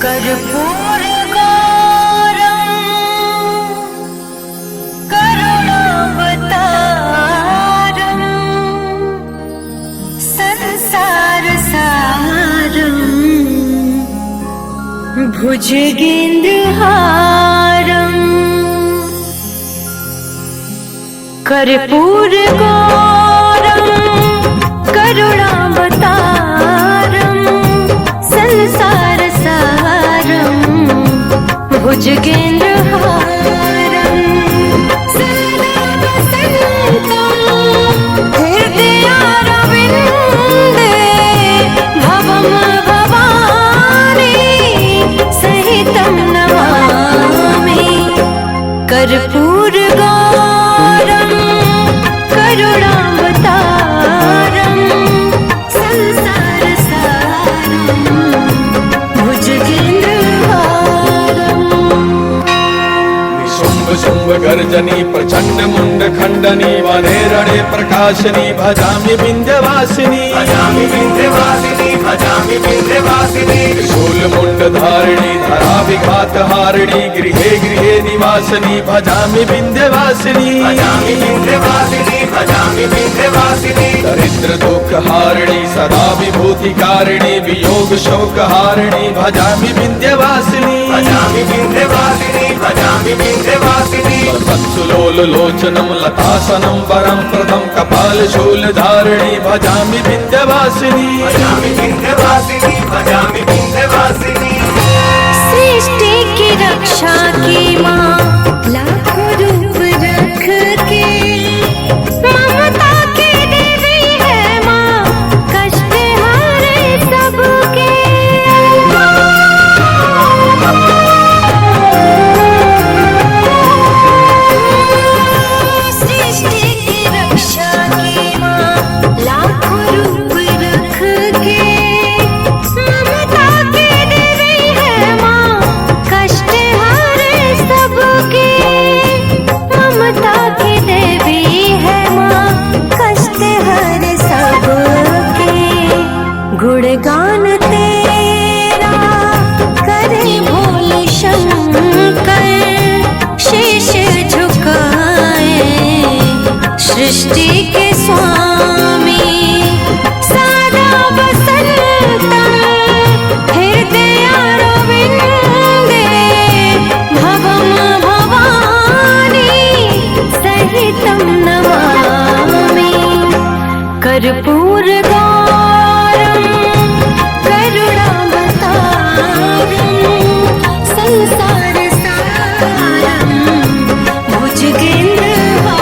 कर्पूरगौरं करुणावतारं संसारसारं भुजगेन्द्रहारं कर्पूरगौरं करुणावतारं संसारसारं भुजगेन्द्रहारं सदा वसन्तं हृदयारविन्दे भवं भवानी सहितं नमामि। कर्पूरगौरं करुणावतारं संसारसारं भुजगेन्द्रहारं। शुंभ शुंभ गर्जनी प्रचंड मुंड खंडनी वने रणे प्रकाशनी भजामि विंध्यवासिनी भजामि विंध्यवासिनी भजामि विंध्यवासिनी। शूल मुंड धारिणी धरा विघात हारिणी गृहे गृहे निवासिनी भजामि विंध्यवासिनी भजामि विंध्यवासिनी भजामि विंध्यवासिनी। दरिद्र दुख हारिणी सदा विभूति कारिणी वियोग शोक हारिणी भजामि विंध्यवासिनी भजामि विंध्यवासिनी भजामि विंध्यवासिनी। वत्सलोल लोचनं लतासनं वरं प्रदं कपाल शूल धारिणी भजामि विंध्यवासिनी भजामि विंध्यवासिनी भजामि विंध्यवासिनी। सृष्टि की रक्षा की माँ लाखों रूप रख के ममता की देवी है माँ कष्ट हारे सबके। सृष्टि की रक्षा की माँ लाखों रूप रख के ममता की देवी है माँ कष्ट हारे सबके। ममता की देवी है माँ कष्ट हारे सबके। गुणगान तेरा करे भोले शंकर शीश झुकाए सृष्टि के स्वामी। सदा वसन्तं हृदयारविन्दे भवं भवानी सहितं नमामि। कर्पूरगौरं करुणावतारं संसारसारं भुजगेन्द्रहारं।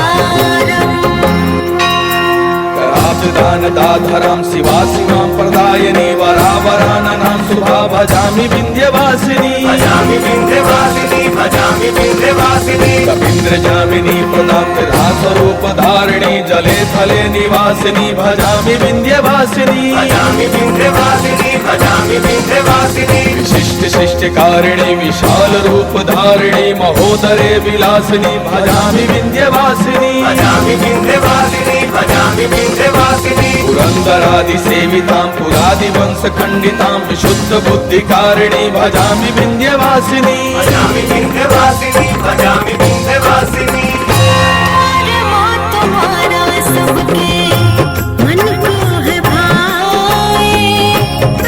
कराब्जदानदाधरां शिवासिमां प्रदायिनी वरावराननां शुभा भजामि विंध्यवासिनी भजामि विंध्यवासिनी भजामि विंध्यवासिनी। कपीन्द्रजामिनी प्रदास्वरूप धारिणी जले थले निवासिनी भजामि विंध्यवासिनी भजामि विंध्यवासिनी भजामि विंध्यवासिनी। विशिष्ट शिष्टकारिणी विशाल रूप धारिणी महोदरे विलासिनी भजामि विंध्यवासिनी भजामि विंध्यवासिनी भजामि विंध्यवासिनी। पुरंदरादि सेवितां पुरादि वंश खंडितां विशुद्ध बुद्धिकारिणी भजामि विंध्यवासिनी भजामि विंध्यवासिनी भजामि विंध्यवासिनी। तुम्हारा सबके मन को है भाए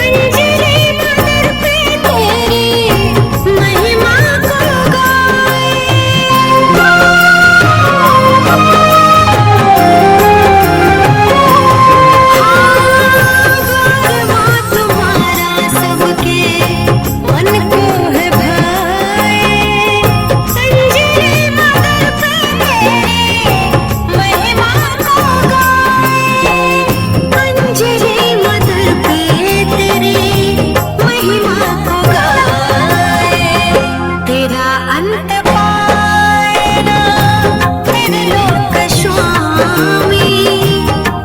अंजलि मदर पे तेरी महिमा को गाए। तुम्हारा सबके मन को है भाए अंजलि मदर पे तेरी महिमा को गाए। अंजलि मदर पे तेरी महिमा को गाए। तेरा अंत पाए ना तेरे लोक स्वामी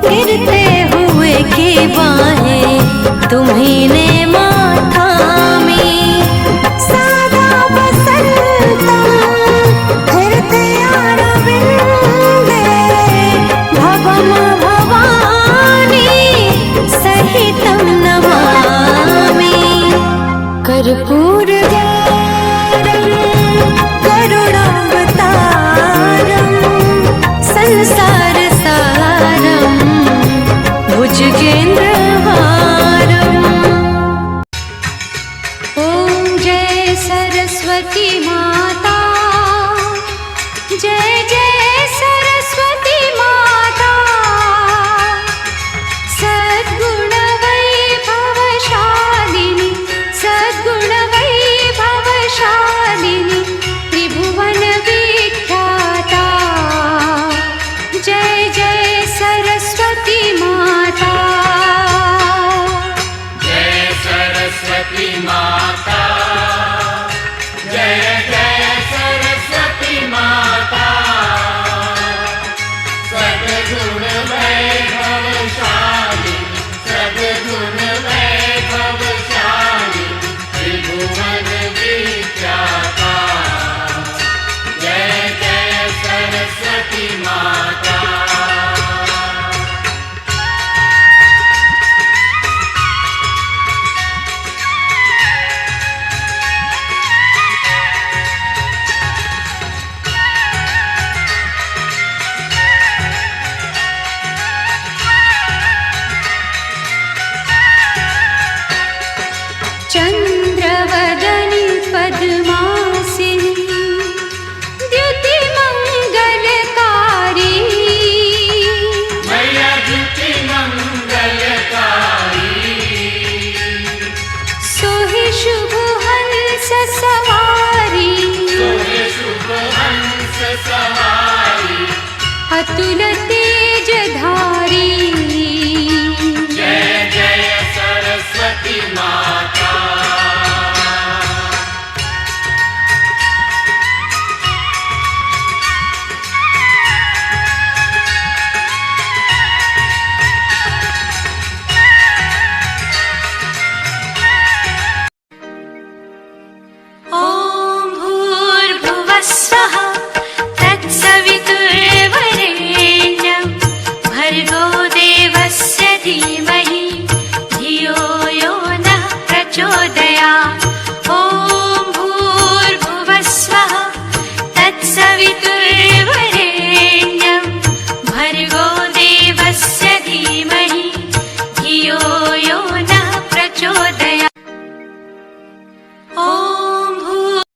गिरते हुए की बाहें तुम्हीं ने माथा में। सदा वसन्तं हृदयारविन्दे भवं भवानी सहितं नमामि। कर्पूर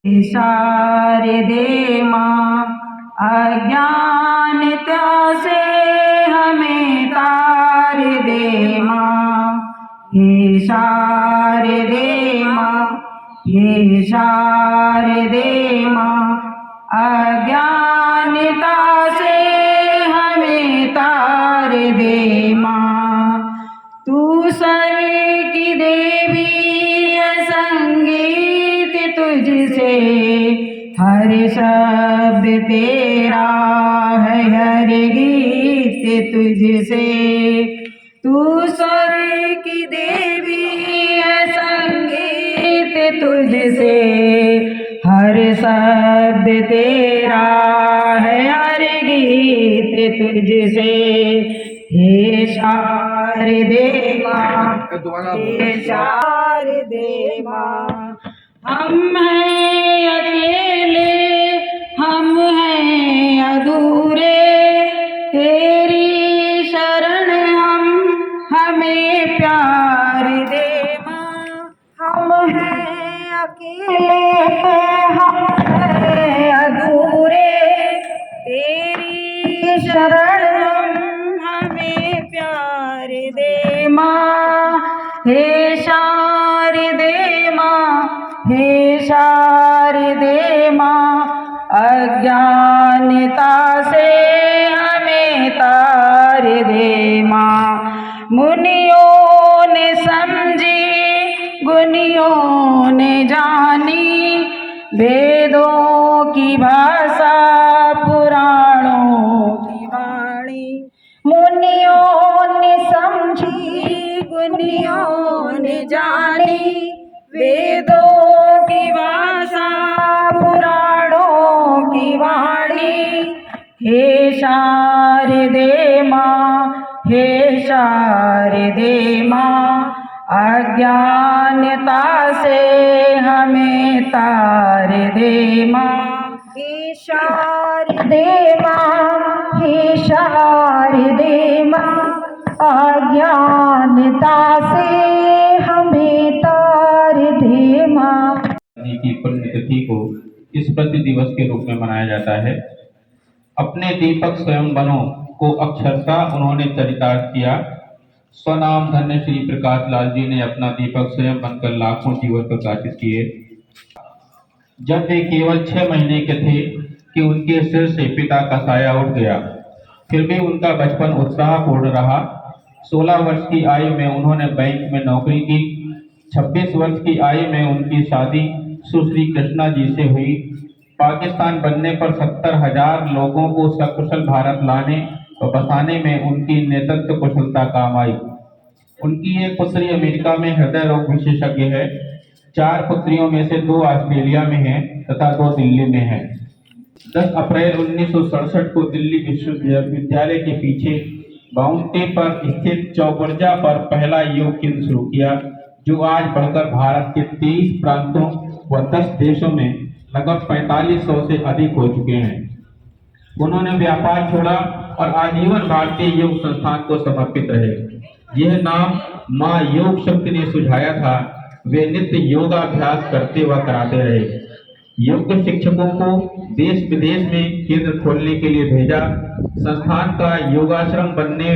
शारदे माँ अज्ञानता से हमें तार दे माँ। हे शारदे माँ, हे शारदे माँ अज्ञानता से हमें तार दे माँ। तू सर की देवी है, संगीत तुझसे हर शब्द तेरा है, हर गीत तुझसे। तू स्वर की देवी है, संगीत तुझसे हर शब्द तेरा है, हर गीत तुझसे। हे शारदे माँ, हे शारदे माँ, हम हैं अकेले, हम हैं अधूरे, तेरी शरण हमें प्यार दे माँ। हम हैं अकेले, हम हैं अधूरे, तेरी शरण हमें प्यार दे माँ। हे शारदे माँ, हे शारदे माँ अज्ञानता से हमें तार दे माँ। मुनियों ने समझी, गुनियों ने जानी, वेदों की भाषा पुराणों की वाणी। मुनियों ने समझी, गुनियों ने जानी, वेदों की भाषा पुराणों की वाणी। हे शारदे माँ, हे शारदे माँ अज्ञानता से हमें तार दे माँ। हे शारदे माँ, हे शारदे माँ अज्ञानता से हमें तार दे माँ। की पुण्यतिथि को स्मृति दिवस के रूप में मनाया जाता है। अपने दीपक स्वयं बनो को अक्षरशः उन्होंने चरितार्थ किया। स्वनाम धन्य श्री प्रकाश लाल जी ने अपना दीपक स्वयं बनकर लाखों जीवन प्रकाशित किए। जब वे केवल 6 महीने के थे कि उनके सिर से पिता का साया उठ गया, फिर भी उनका बचपन उत्साहपूर्ण रहा। 16 वर्ष की आयु में उन्होंने बैंक में नौकरी की। 26 वर्ष की आयु में उनकी शादी सुश्री कृष्णा जी से हुई। पाकिस्तान बनने पर 70,000 लोगों को सकुशल भारत लाने और बसाने में उनकी नेतृत्व कुशलता काम आई। उनकी एक पुत्री अमेरिका में हृदय रोग विशेषज्ञ है। 4 पुत्रियों में से 2 ऑस्ट्रेलिया में हैं तथा 2 दिल्ली में हैं। 10 अप्रैल 1967 को दिल्ली विश्वविद्यालय के पीछे बाउंटे पर स्थित चौबुर्जा पर पहला योग केंद्र शुरू किया, जो आज बढ़कर भारत के 23 प्रांतों व 10 देशों में लगभग 4500 से अधिक हो चुके हैं। उन्होंने व्यापार छोड़ा और आजीवन भारतीय योग संस्थान को समर्पित रहे। यह नाम माँ योग शक्ति ने सुझाया था। वे नित्य योगाभ्यास करते व कराते रहे। योग शिक्षकों को देश विदेश में केंद्र खोलने के लिए भेजा। संस्थान का योगाश्रम बनने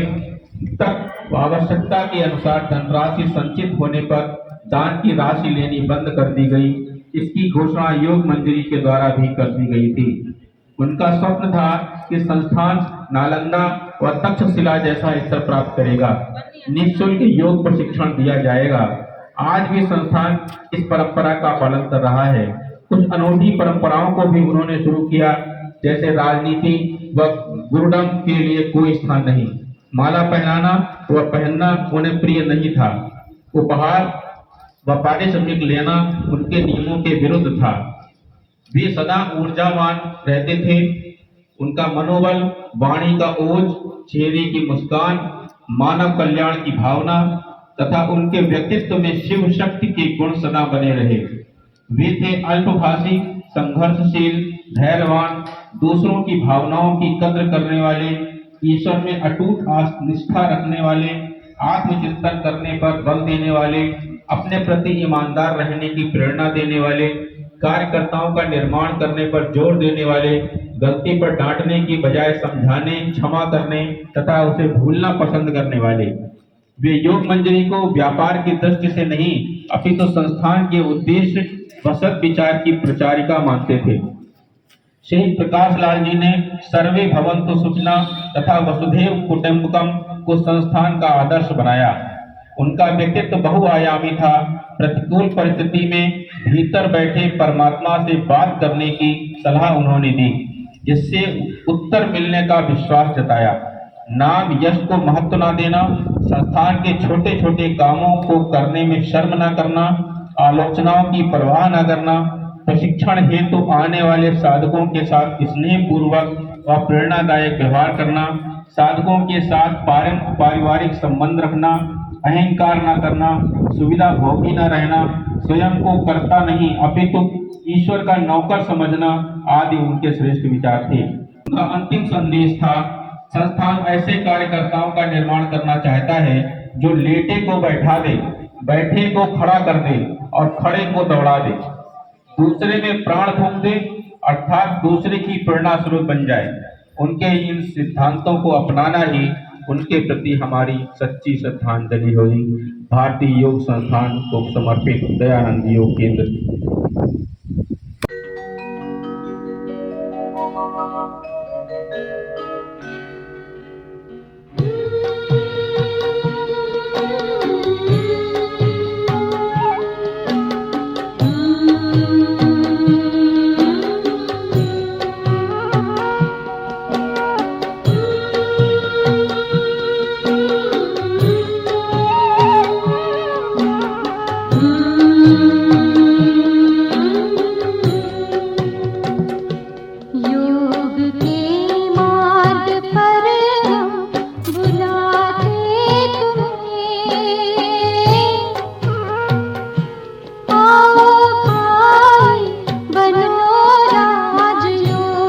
तक आवश्यकता के अनुसार धनराशि संचित होने पर दान की राशि लेनी बंद कर दी गई। इसकी घोषणा योग मंजरी के द्वारा भी कर दी गई थी। उनका स्वप्न था कि संस्थान नालंदा व तक्षशिला जैसा स्तर प्राप्त करेगा। निःशुल्क योग प्रशिक्षण दिया जाएगा। आज भी संस्थान इस परंपरा का पालन कर रहा है। कुछ अनूठी परंपराओं को भी उन्होंने शुरू किया, जैसे राजनीति व गुरुडम के लिए कोई स्थान नहीं। माला पहनाना व पहनना उन्हें प्रिय नहीं था। उपहार व पारिश्रमिक लेना उनके नियमों के विरुद्ध था। वे सदा ऊर्जावान रहते थे। उनका मनोबल, वाणी का ओज, चेहरे की मुस्कान, मानव कल्याण की भावना तथा उनके व्यक्तित्व में शिव शक्ति के गुण सदा बने रहे। वे थे अल्पभाषी, संघर्षशील, धैर्यवान, दूसरों की भावनाओं की कद्र करने वाले, ईश्वर में अटूट निष्ठा रखने वाले, आत्मचिंतन करने पर बल देने वाले, अपने प्रति ईमानदार रहने की प्रेरणा देने वाले, कार्यकर्ताओं का निर्माण करने पर जोर देने वाले, गलती पर डांटने की बजाय समझाने, क्षमा करने तथा उसे भूलना पसंद करने वाले। वे योग मंजरी को व्यापार की दृष्टि से नहीं अपितु संस्थान के उद्देश्य व सद्विचार की प्रचारिका मानते थे। श्री प्रकाश लाल जी ने सर्वे भवन्तु सुखिनः तथा वसुधैव कुटुंबकम को संस्थान का आदर्श बनाया। उनका व्यक्तित्व बहुआयामी था। प्रतिकूल परिस्थिति में भीतर बैठे परमात्मा से बात करने की सलाह उन्होंने दी, जिससे उत्तर मिलने का विश्वास जताया। नाम यश को महत्व न देना, संस्थान के छोटे छोटे कामों को करने में शर्म न करना, आलोचनाओं की परवाह न करना, प्रशिक्षण हेतु आने वाले साधकों के साथ स्नेह पूर्वक और प्रेरणादायक व्यवहार करना, साधकों के साथ पारिवारिक संबंध रखना, अहंकार न करना, सुविधा भोगी न रहना, स्वयं को कर्ता नहीं अपितु ईश्वर का नौकर समझना आदि उनके श्रेष्ठ विचार थे। उनका अंतिम संदेश था, संस्थान ऐसे कार्यकर्ताओं का निर्माण करना चाहता है जो लेटे को बैठा दे, बैठे को खड़ा कर दे और खड़े को दौड़ा दे, दूसरे में प्राण फूंक दे अर्थात दूसरे की प्रेरणा स्रोत बन जाए। उनके इन सिद्धांतों को अपनाना ही उनके प्रति हमारी सच्ची श्रद्धांजलि होगी। भारतीय योग संस्थान को समर्पित दयानंद योग केंद्र। योग के मार्ग पर हम बुलाते तुम्हें, आओ भाई बनो राजयोगी।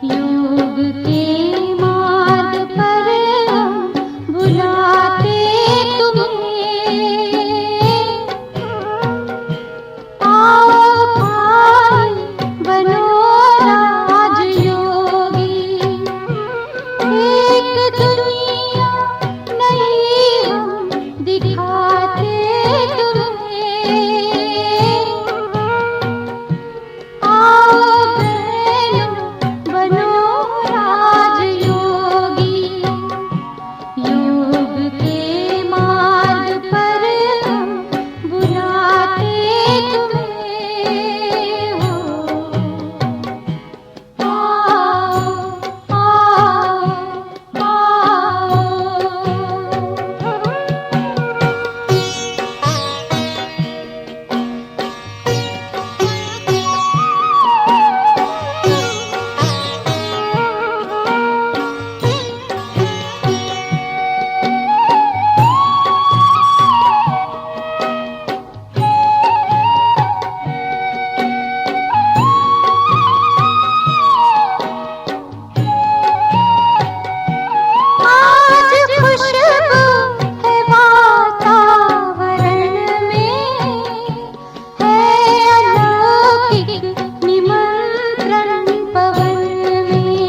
योग के मार्ग पर हम बुलाते तुम्हें, आओ भाई बनो राजयोगी। एक दुनिया नहीं हम दिखाते तुम्हें, आओ बहनों बनो राजयोगी। योग के मार्ग पर हम बुलाते तुम्हें हो, आओ आओ आओ। आज खुशबू है वातावरण में, है अलौकिक निमंत्रण पवन में।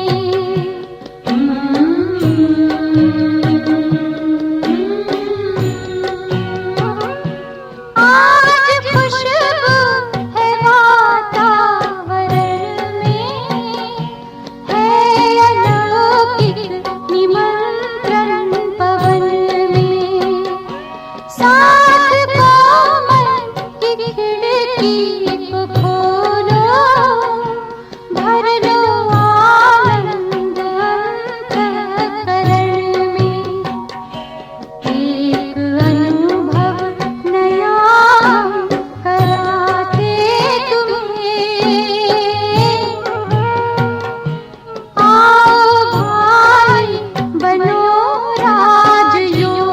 आज खुशबू है वातावरण में, है अलौकिक निमंत्रण पवन में। साथ कोमल की खिड़की को खोलो, भर लो आनंद अंतःकरण में। एक अनुभव नया कराते तुम्हें, आओ भाई बनो राजयोगी।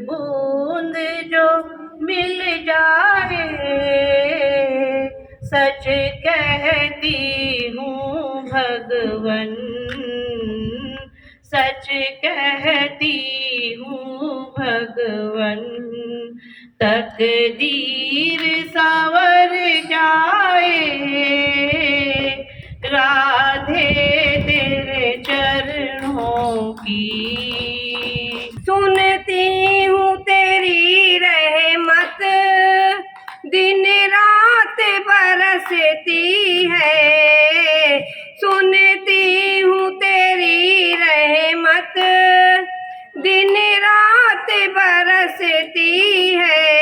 बूंद जो मिल जाए, सच कहती हूँ भगवन, सच कहती हूँ भगवन। तकदीर संवर जाए, राधे तेरे चरणों की। सुनती हूँ तेरी रहमत, दिन रात बरसती है। सुनती हूँ तेरी रहमत, दिन रात बरसती है।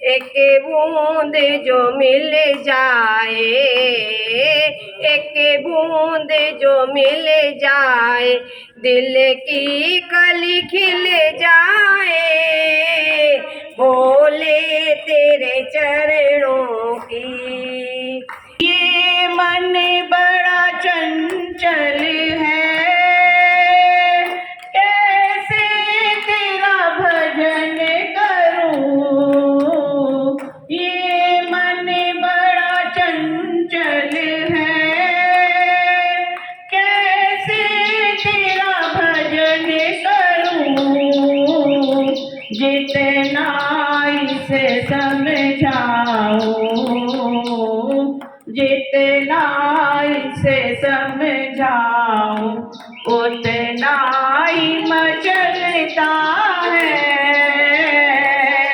एक बूंद जो मिल जाए, एक बूंद जो मिल जाए, दिल की कली खिल जाए। भोले तेरे चरणों की। ये मन बड़ा चंचल है, कैसे तेरा भजन करूं। ये मन बड़ा चंचल है, कैसे तेरा भजन करूं। जितना इसे समझाऊं, जितना इसे समझाऊं, उतना ही मचलता है।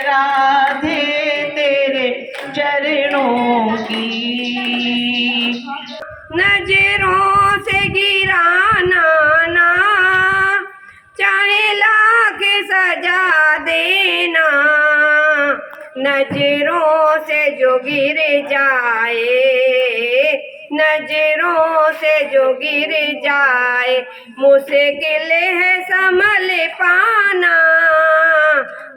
राधे तेरे चरणों की। नजरों से गिराना ना, चाहे लाख सजा देना। नजरों से जो गिर जाए, नजरों से जो गिर जाए, मुश्किल है संभल पाना।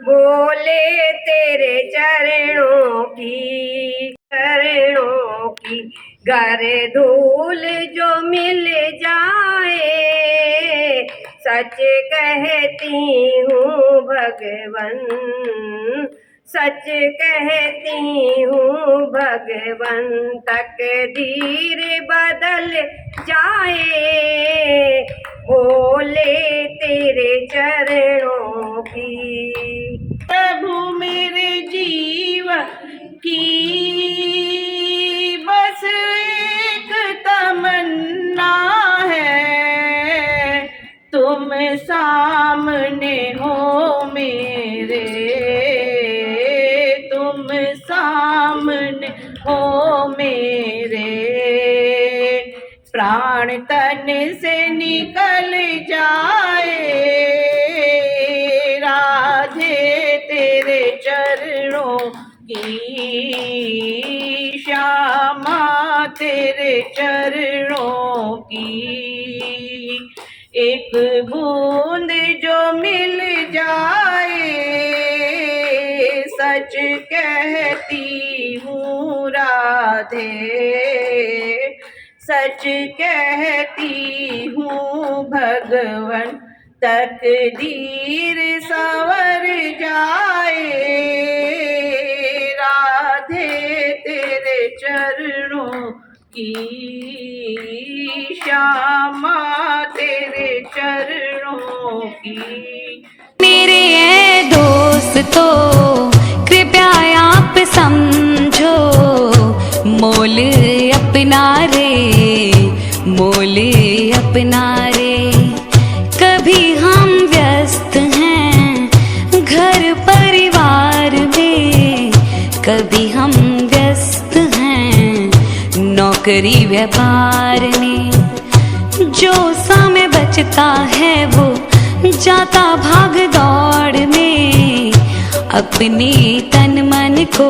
बोले तेरे चरणों की, चरणों की। घर धूल जो मिल जाए, सच कहती हूँ भगवन, सच कहती हूँ भगवन। तकदीर बदल जाए, बोले तेरे चरणों की। प्रभु मेरे जीवन की बस एक तमन्ना है, तुम सामने हो मेरे, तुम सामने हो मेरे। प्राण तन से निकल जाए, राधे तेरे चरणों की। श्यामा तेरे चरणों की। एक बूंद जो मिल जाए, सच कहती हूँ राधे, सच कहती हूँ भगवन। तकदीर संवर जाए, राधे तेरे चरणों की। श्यामा तेरे चरणों की। मेरे ये दोस्तों कृपया आप समझो, मोल अपना रे, मोल अपना रे। कभी हम व्यस्त हैं घर परिवार में, कभी हम व्यस्त हैं नौकरी व्यापार में। जो समय बचता है वो जाता भाग दौड़ में, अपने तन मन को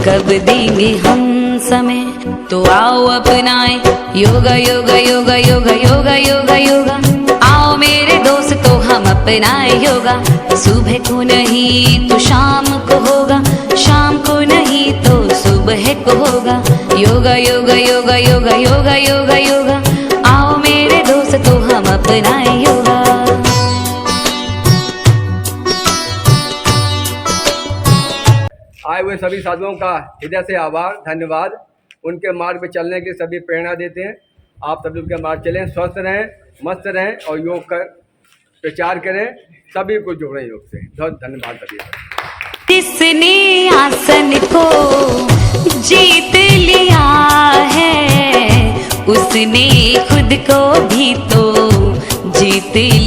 कब देंगे हम समय। तो आओ अपनाए योगा योगा योगा योगा योगा योगा योगा। आओ मेरे दोस्तों हम अपनाए योगा। सुबह को नहीं तो शाम को होगा, शाम को नहीं तो सुबह को होगा। योगा योगा योगा योगा योगा योगा योगा। आओ मेरे दोस्तों हम अपनाए योगा। आए हुए सभी साधुओं का हृदय से आभार, धन्यवाद। उनके मार्ग पे चलने की सभी प्रेरणा देते हैं। आप सभी उनके मार्ग चलें, स्वस्थ रहें, मस्त रहें और योग कर प्रचार करें। सभी को जोड़ें योग से। बहुत धन्यवाद सभी को। जिसने आसन को जीत लिया है उसने खुद को भी तो जीत लिया।